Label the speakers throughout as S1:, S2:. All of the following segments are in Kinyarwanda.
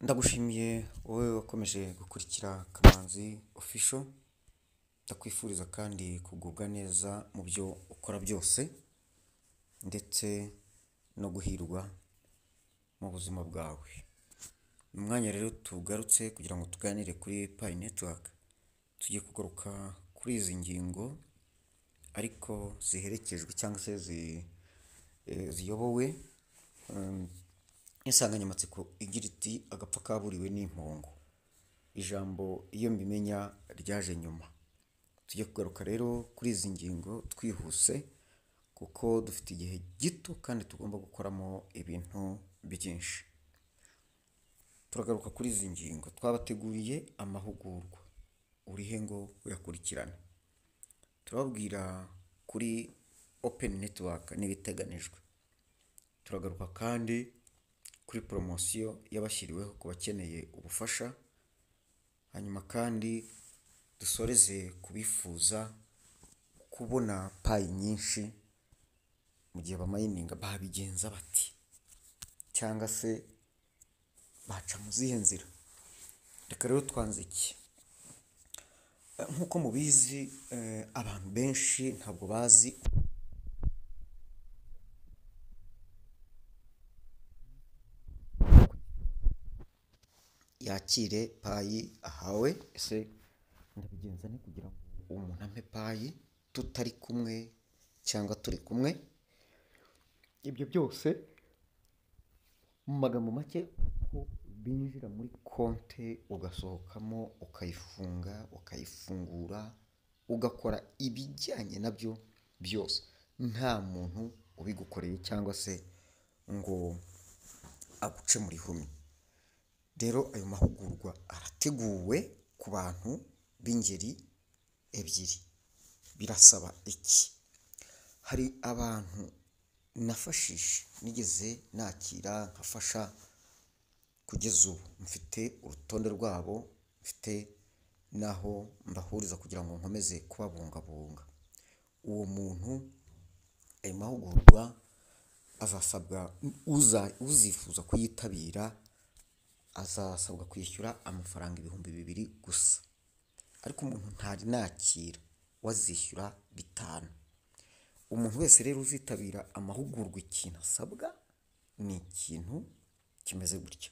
S1: Ndagushimiye wowe wakomeje gukurikira Kamanzi Official, ndakwifuriza kandi kugubwa neza mu byo ukora byose ndetse no guhirwa mu buzima bwawe. Mu mwanya rero tugarutse kugira ngo tuganire kuri Pi Network, tugiye kugaruka kuri izi ngingo ariko ziherekejwe cyangwa se ziyobowe insanganyamatsiko igira iti agapfa kaburiwe n'impongo. Ijambo iyo mbimenya ryaje nyuma. Tugiye kugaruka rero kuri izi ngingo twihuse kuko dufite igihe gito kandi tugomba gukoramo ibintu byinshi. Turagaruka kuri izi ngingo. Twabateguriye amahugurwa, urihe ngo uyakurikirane. Turababwira kuri Open Network n'ibiteganijwe. Turagaruka kandi kuri poromosiyo yabashyiriweho ku bakeneye ubufasha, hanyuma kandi dusoreze kubifuza kubona payi nyinshi mu gihe bamayininga babigenza bati, cyangwa se baca mu zihe nzira. Reka rero twanze iki? Nk'uko mubizi, abantu benshi ntabwo bazi yakire payi ahawe. Ese ndabigenza ni kugira ngo umuntu ampe payi tutari kumwe cyangwa turi kumwe? Ibyo byose mu magambo make ko binjira muri konte ugasohokamo, ukayifunga, ukayifungura, ugakora ibijyanye nabyo byose nta muntu ubigukoreye cyangwa se ngo aguce muri humi. Rero ayo mahugurwa arateguwe ku bantu b'ingeri ebyiri. Birasaba iki? Hari abantu nafashije, nigeze nakira nkafasha, kugeza ubu mfite urutonde rwabo, mfite naho mbahuriza kugira ngo nkomeze kubabungabunga. Uwo muntu ayo mahugurwa azasabwa, uzifuza kuyitabira azasabwa kwishyura amafaranga 2,000 gusa. Ariko umuntu ntari nakira wazishyura 5. Umuntu wese rero uzitabira amahugurwa, ikintu asabwa ni ikintu kimeze gutya: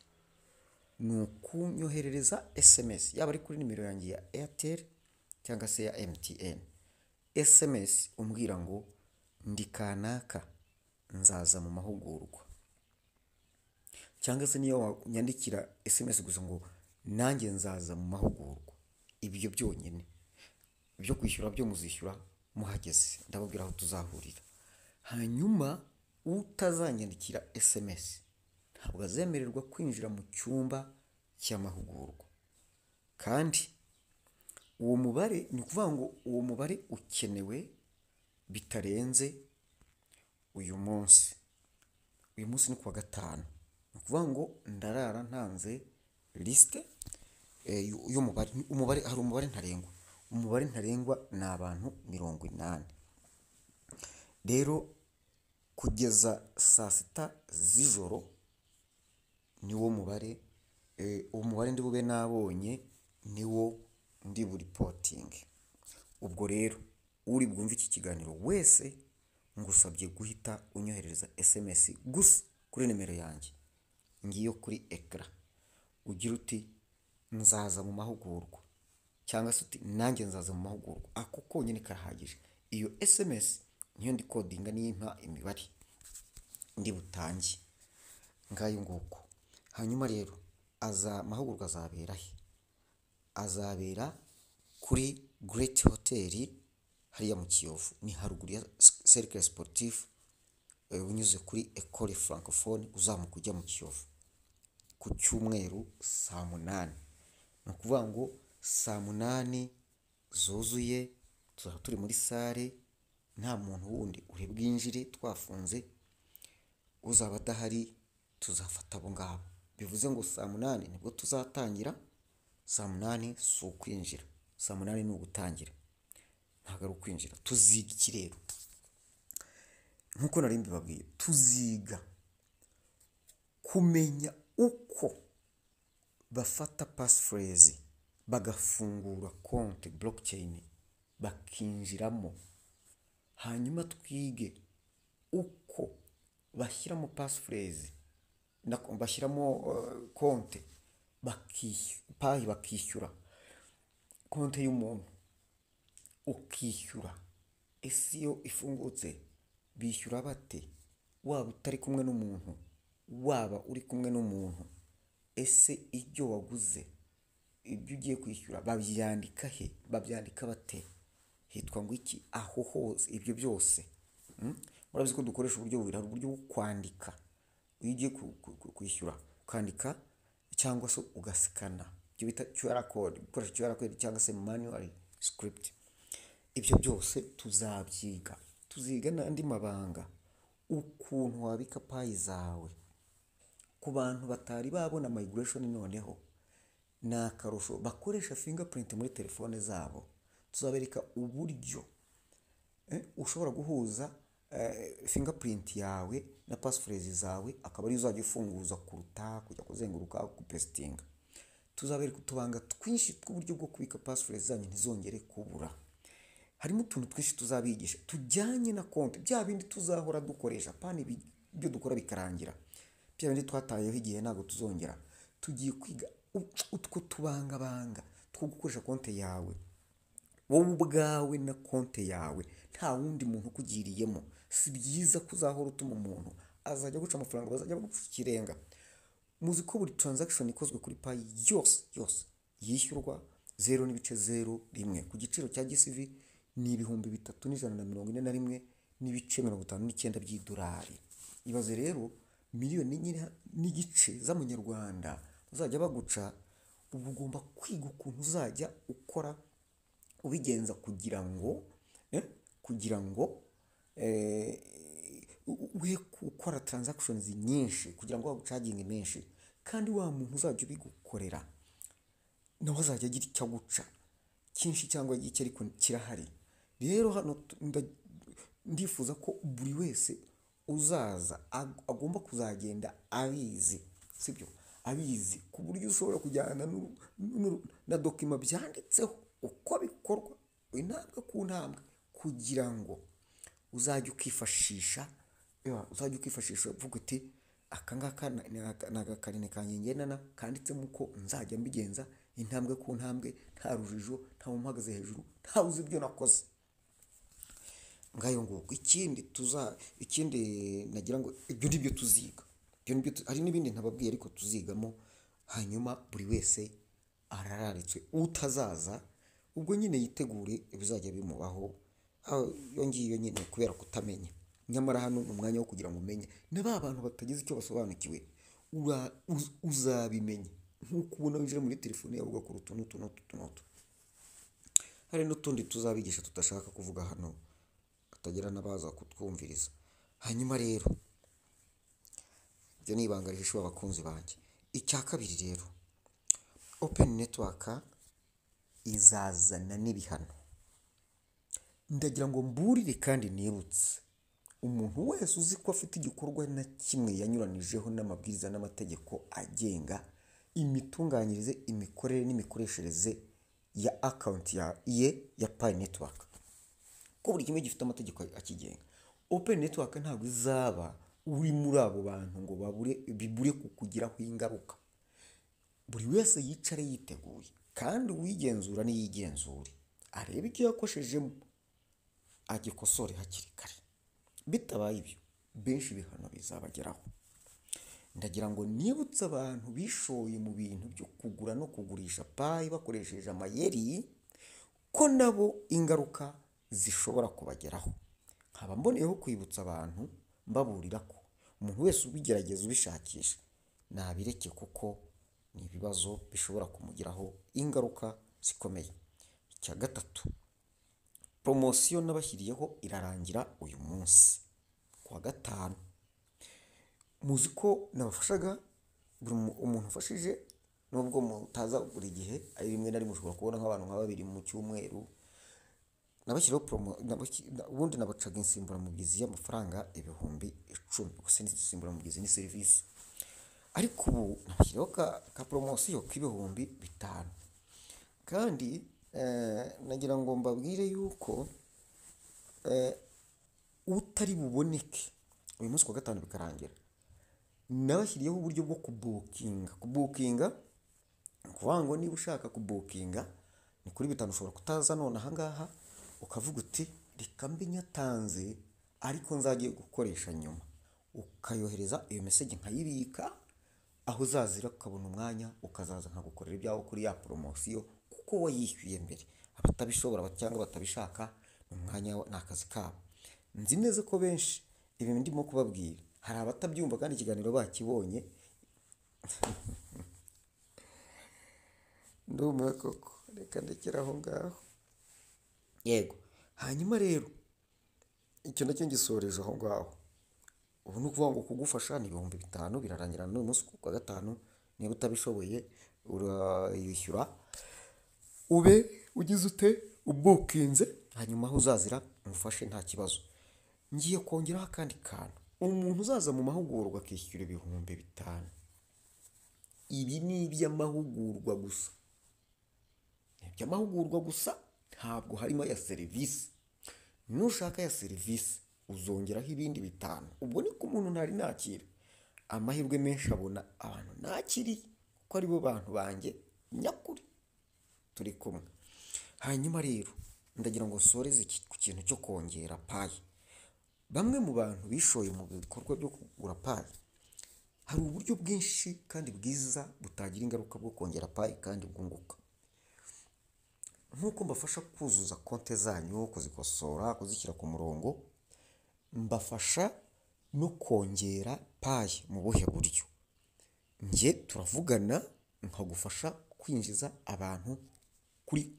S1: ni ukunyoherereza SMS, yaba ari kuri nimero yanjye ya Airtel cyangwa se ya MTN. SMS umbwira ngo ndi kanaka nzaza mu mahugurwa, cyangwa se niyo wanyandikira SMS gusa ngo nanjye nzaza mu mahugurwa. Ibyo byonyine, ibyo kwishyura byo muzishyura muhageze, ndababwira aho tuzahurira. Hanyuma utazanyandikira SMS ntabwo azemererwa kwinjira mu cyumba cy'amahugurwa. Kandi uwo mubare, ni ukuvuga ngo uwo mubare ukenewe bitarenze uyu munsi. Uyu munsi ni kuwa gatanu. Ni ukuvuga ngo ndarara ntanze lisite y'umubare. Hari umubare ntarengwa. Umubare ntarengwa ni abantu 80. Rero kugeza saa 6 z'ijoro niwo mubare, uwo mubare ndi bube nabonye niwo ndi buripotinge. Ubwo rero uri bwumve iki kiganiro wese ngusabye guhita unyohereza SMS gusa kuri nimero yanjye ngiyo kuri ekara, ugira uti nzaza mu mahugurwa, cyangwa se uti nanjye nzaza mu mahugurwa. Ako konyine karahagije. Iyo SMS niyo ndi kodinga, nimpa imibare ndi butange ngayo nguko. Hanyuma rero mahugurwa azabera he? Azabera kuri Great Hotel hariya mu Kiyovu, ni haruguru ya Cercle Sportif. Unyuze kuri Ecole Francophone uzamuka ujya mu Kiyovu ku cyumweru saa 8. Ni ukuvuga ngo saa 8 zuzuye tuzaba turi muri sale, nta muntu wundi uri bwinjire, twafunze. Uzaba adahari tuzafata abo ngabo. Bivuze ngo saa 8 nibwo tuzatangira. Saa 8 si ukwinjira, saa 8 ni ugutangira, ntabwo ari ukwinjira. Tuziga iki rero? Nkuko nari mbibabwiye, tuziga kumenya uko bafata passphrase bagafungura konti blockchain bakinjiramo, hanyuma twige uko bashyiramo passphrase bashyiramo konti payi bakishyura konti y'umuntu, ukishyura. Ese iyo ifungutse bishyura bate? Waba utari kumwe n'umuntu, waba uri kumwe n'umuntu, ese ibyo waguze, ibyo ugiye kwishyura babyandika he? Babyandika bate? Hitwa ngo iki? Aho hose ibyo byose murabizi ko dukoresha uburyo bubiri. Hari uburyo bwo kwandika, iyo ugiye kwishyura ukandika cyangwa se ugasikana, ibyo bita QR code, gukoresha QR code cyangwa se manual script. Ibyo byose tuzabyiga, tuziga n'andi mabanga, ukuntu wabika payi zawe. Ku bantu batari babona migration noneho ni akarusho, bakoresha fingerprint muri telefone zabo. Tuzabereka uburyo ushobora guhuza fingerprint yawe na passphrase zawe, akaba ari uzajya ufunguza kuruta kujya kuzenguruka kupestinga. Tuzabereka utubanga twinshi tw'uburyo bwo kubika passphrase zanyu ntizongere kubura. Harimo utuntu twinshi tuzabigisha tujyanye na konti, bya bindi tuzahora dukoresha, pani ibyo dukora bikarangira, bya bindi twatayeho igihe ntabwo tuzongera. Tugiye kwiga utwo tubangabanga two gukoresha konti yawe wowe ubwawe na konti yawe, nta wundi muntu ukugiriyemo. Si byiza kuzahora utuma umuntu azajya guca amafaranga, bazajya baguca ikirenga. Muzi ko buri transaction ikozwe kuri payi yose yishyurwa 0.01 ku giciro cya GCV ni 3,141 n'ibice 59 by'idolari. Ibaze rero miliyoni n'igice z'amanyarwanda uzajya baguca. Ubu ugomba kwiga ukuntu uzajya ukora ubigenza kugira ngo we gukora transactions nyinshi, kugira ngo bagucaginge menshi, kandi wa muntu uzajya ubigukorera nawe azajya agira icyo aguca cyinshi cyangwa gike, ariko kirahari. Rero hano ndifuza ko buri wese uzaza agomba kuzagenda abizi, sibyo? Abizi ku buryo ushobora kujyana na dokima byanditseho uko bikorwa intambwe ku ntambwe, kugira ngo uzajya ukifashisha uvuga uti aka ngaka ni agakarine kanjye ngendanwa kanditsemo uko nzajya mbigenza intambwe ku ntambwe, nta rujijo, nta mpagaze hejuru, nta uzi ibyo nakoze. Ngayo nguko ikindi nagira ngo ibyo ndibyo tuziga. Hari n'ibindi ntababwiye ariko tuzigamo, hanyuma buri wese arararitswe. Utazaza ubwo nyine yitegure ibizajya bimubaho, iyo ngiyo nyine kubera kutamenya. Nyamara hano ni umwanya wo kugira ngo umenye, na ba bantu batagize icyo basobanukiwe uzabimenya. Nk'uko ubona winjira muri telefone yawe ugakora utuntu. Hari n'utundi tuzabigisha tudashaka kuvuga hano, hatagira n'abaza kutwumviriza. Hanyuma rero ibyo ni ibanga rihishe abakunzi banjye. Icya kabiri rero, open network izazana n'ibihano. Ndagira ngo mburire kandi nibutse umuntu wese uzi ko afite igikorwa na kimwe yanyuranijeho n'amabwiriza n'amategeko agenga imitunganyirize, imikorere n'imikoreshereze ya account ya Pi Network, ko buri kimwe gifite amategeko akigenga. Open network ntabwo izaba uri muri abo bantu ngo bibure kukugiraho ingaruka. Buri wese yicare yiteguye, kandi uwigenzura niyigenzure, arebe icyo yakoshejemo agikosore hakiri kare. Bitabaye ibyo, benshi ibihano bizabageraho. Ndagira ngo nibutse abantu bishoye mu bintu byo kugura no kugurisha payi bakoresheje amayeri, ko nabo ingaruka zishobora kubageraho. Nkaba mboneyeho kwibutsa abantu mbaburira ko umuntu wese ubigerageza ubishakisha nabireke, kuko ni ibibazo bishobora kumugiraho ingaruka zikomeye. Icya gatatu, promosiyo nabashyiriyeho irarangira uyu munsi kuwa gatanu. Muzi ko nabafashaga umuntu ufashije, nubwo mutaza buri gihe, ari rimwe na rimwe ushobora kubona nk'abantu nka 2 mu cyumweru. Nabashyiriyeho ubundi nabacaga insimburamubyizi y'amafaranga 10,000. Gusa insimburamubyizi ni serivisi. ariko ubu nashyiriho ka poromosiyo k'ibihumbi bitanu, kandi nagira ngo mbabwire yuko utari buboneke uyu munsi ku wa gatanu bikarangira, nabashyiriyeho uburyo bwo kubukinga ni ukuvuga ngo niba ushaka kubukinga ni kuri bitanu, ushobora kutaza none ahangaha ukavuga uti reka mbe nyatanze ariko nzagiye gukoresha nyuma, ukayohereza iyo meseji nkayibika, aho uzazira ukabona umwanya ukazaza nkagukorera ibyawe kuri ya poromosiyo kuko wayishyuye mbere. Abatabishobora cyangwa batabishaka ni umwanya, ni akazi kabo. Nzi neza ko benshi ibi ndimo kubabwira hari abatabyumva kandi ikiganiro bakibonye. Ndumiwe koko, reka ndekere aho ngaho. Yego, hanyuma rero icyo nacyo ngisoreje aho ngaho. Ubu ni ukuvuga ngo kugufasha ni ibihumbi bitanu, birarangira n'uyu munsi ku wa gatanu. Niba utabishoboye urayishyura, ube ugize ute ubukinze, hanyuma aho uzazira umufashe nta kibazo. Ngiye kongeraho akandi kantu, umuntu uzaza mu mahugurwa akishyura ibihumbi bitanu, ibi ni iby'amahugurwa gusa, iby'amahugurwa gusa, ntabwo harimo ya serivisi. Nushaka ya serivisi uzongeraho ibindi bitanu. Ubwo ni ko umuntu ntari nakira. Amahirwe menshi abona abantu nakiriye kuko aribo bantu banjye nyakuri turi kumwe. Hanyuma rero ndagira ngo soreze ku kintu cyo kongera payi. Bamwe mu bantu bishoye mu bikorwa byo kugura payi, hari uburyo bwinshi kandi bwiza butagira ingaruka bwo kongera payi kandi bwunguka. Nk'uko mbafasha kuzuza konti zanyu, kuzikosora, kuzishyira ku murongo, mbafasha no kongera payi mu buhe buryo. Njye turavugana nkagufasha kwinjiza abantu kuri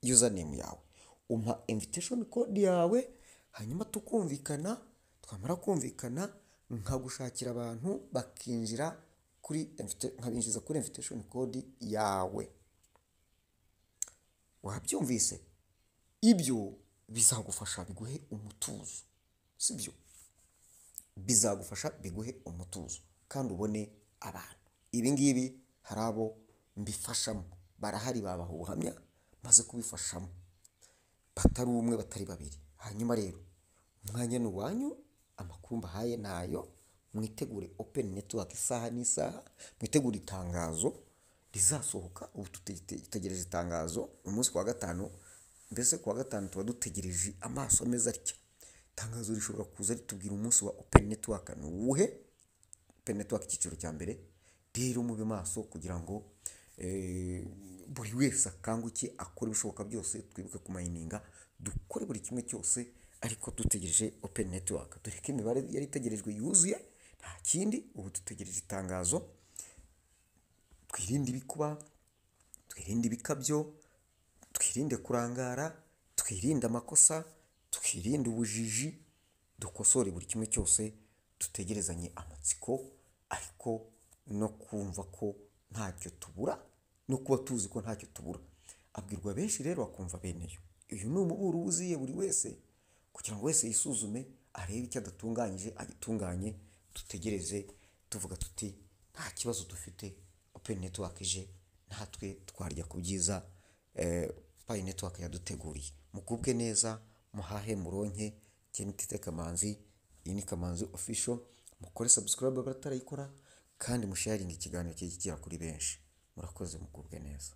S1: username yawe, umpa invitation code yawe, hanyuma tukumvikana. Twamara kumvikana nkagushakira abantu bakinjira nkabinjiza kuri invitation code yawe. Wabyumvise? Ibyo bizagufasha biguhe umutuzo, sibyo? Bizagufasha biguhe umutuzo kandi ubone abantu. Ibi ngibi hari abo mbifashamo, barahari babaha ubuhamya maze kubifashamo, batari umwe batari babiri. Hanyuma rero umwanya ni uwanyu, amakuru mbahaye nayo. Mwitegure open network isaha n'isaha, mwitegure itangazo rizasohoka. Ubu tutegereje itangazo umunsi wa gatanu, mbese ku wa gatanu tuba dutegereje amaso ameza atya. Itangazo rishobora kuza ritubwira umunsi wa open network ni uwuhe. Open network icyiciro cya mbere. Rero mube maso kugira ngo buri wese akanguke akore ibishoboka byose, twibuke kumayininga, dukore buri kimwe cyose, ariko dutegereje open network. Dore ko imibare yari itegerejwe yuzuye, nta kindi. Ubu dutegereje itangazo. Twirinde ibikuba, twirinde ibikabyo, twirinde kurangara, twirinde amakosa, twirinde ubujiji, dukosore buri kimwe cyose, dutegerezanye amatsiko, ariko no kumva ko ntacyo tubura, no kuba tuzi ko ntacyo tubura. Abwirwa benshi rero bakumva beneyo. Uyu ni umuburo wuzuye buri wese, kugira ngo wese yisuzume arebe icyo adatunganyije agitunganye. Dutegereze tuvuga tuti nta kibazo dufite, open network ije, natwe twarya ku byiza payi network yaduteguriye. Mugubwe neza, muhahe muronke. Kenitite Kamanzi, iyi ni Kamanzi official. Mukore subscribe abatarayikora kandi musharinga ikiganiro kigera kuri benshi. Murakoze, mugubwe neza.